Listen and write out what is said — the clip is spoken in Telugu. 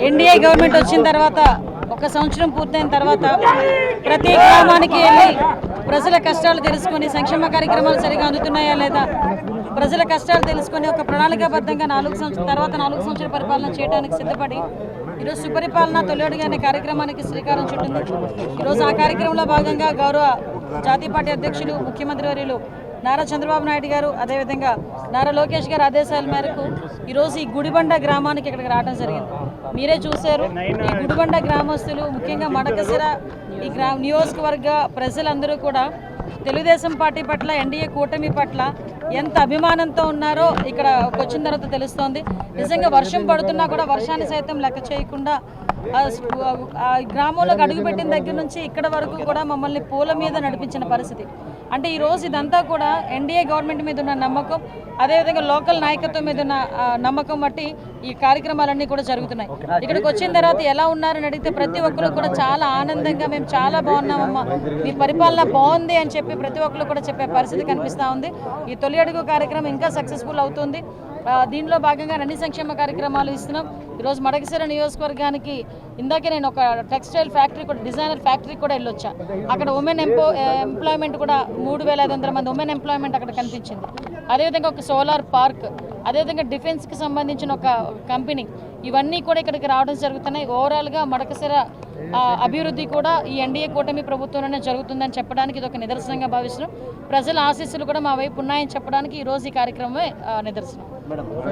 ఎన్డీఏ గవర్నమెంట్ వచ్చిన తర్వాత ఒక సంవత్సరం పూర్తయిన తర్వాత ప్రతి గ్రామానికి వెళ్ళి ప్రజల కష్టాలు తెలుసుకొని సంక్షేమ కార్యక్రమాలు సరిగా అందుతున్నాయా లేదా ప్రజల కష్టాలు తెలుసుకొని ఒక ప్రణాళికాబద్ధంగా 4 సంవత్సరాల పరిపాలన చేయడానికి సిద్ధపడి ఈరోజు సుపరిపాలన తొలిఅడుగు అనే కార్యక్రమానికి శ్రీకారం చుట్టింది. ఈరోజు ఆ కార్యక్రమంలో భాగంగా గౌరవ జాతీయ పార్టీ అధ్యక్షులు ముఖ్యమంత్రి వర్యులు నారా చంద్రబాబు నాయుడు గారు అదేవిధంగా నారా లోకేష్ గారు ఆదేశాల మేరకు ఈరోజు ఈ గుడిబండ గ్రామానికి ఇక్కడికి రావడం జరిగింది. మీరే చూశారు, ఈ గుడిబండ గ్రామస్తులు ముఖ్యంగా మడకసిర ఈ నియోజకవర్గ ప్రజలందరూ కూడా తెలుగుదేశం పార్టీ పట్ల ఎన్డీఏ కూటమి పట్ల ఎంత అభిమానంతో ఉన్నారో ఇక్కడ వచ్చిన తర్వాత తెలుస్తోంది. నిజంగా వర్షం పడుతున్నా కూడా వర్షాన్ని సైతం లెక్క చేయకుండా గ్రామంలోకి అడుగుపెట్టిన దగ్గర నుంచి ఇక్కడ వరకు కూడా మమ్మల్ని పూల మీద నడిపించిన పరిస్థితి. అంటే ఈరోజు ఇదంతా కూడా ఎన్డీఏ గవర్నమెంట్ మీద ఉన్న నమ్మకం, అదేవిధంగా లోకల్ నాయకత్వం మీద ఉన్న నమ్మకం బట్టి ఈ కార్యక్రమాలన్నీ కూడా జరుగుతున్నాయి. ఇక్కడికి వచ్చిన తర్వాత ఎలా ఉన్నారని అడిగితే ప్రతి ఒక్కరు కూడా చాలా ఆనందంగా మేము చాలా బాగున్నామమ్మా, మీ పరిపాలన బాగుంది అని చెప్పి ప్రతి ఒక్కరు కూడా చెప్పే పరిస్థితి కనిపిస్తూ ఉంది. ఈ తొలి అడుగు కార్యక్రమం ఇంకా సక్సెస్ఫుల్ అవుతుంది. దీనిలో భాగంగా అన్ని సంక్షేమ కార్యక్రమాలు ఇస్తున్నాం. ఈరోజు మడకసిర నియోజకవర్గానికి ఇందాకే నేను ఒక టెక్స్టైల్ ఫ్యాక్టరీ కూడా డిజైనర్ ఫ్యాక్టరీ కూడా వెళ్ళొచ్చా. అక్కడ ఉమెన్ ఎంప్లాయ్మెంట్ కూడా 3500 మంది ఉమెన్ ఎంప్లాయ్మెంట్ అక్కడ కనిపించింది. అదేవిధంగా ఒక సోలార్ పార్క్, అదేవిధంగా డిఫెన్స్కి సంబంధించిన ఒక కంపెనీ, ఇవన్నీ కూడా ఇక్కడికి రావడం జరుగుతున్నాయి. ఓవరాల్గా మడకసిర అభివృద్ధి కూడా ఈ ఎన్డీఏ కూటమి ప్రభుత్వంలోనే జరుగుతుందని చెప్పడానికి ఇది ఒక నిదర్శనంగా భావిస్తున్నాం. ప్రజల ఆశీస్సులు కూడా మా వైపు ఉన్నాయని చెప్పడానికి ఈరోజు ఈ కార్యక్రమమే నిదర్శనం.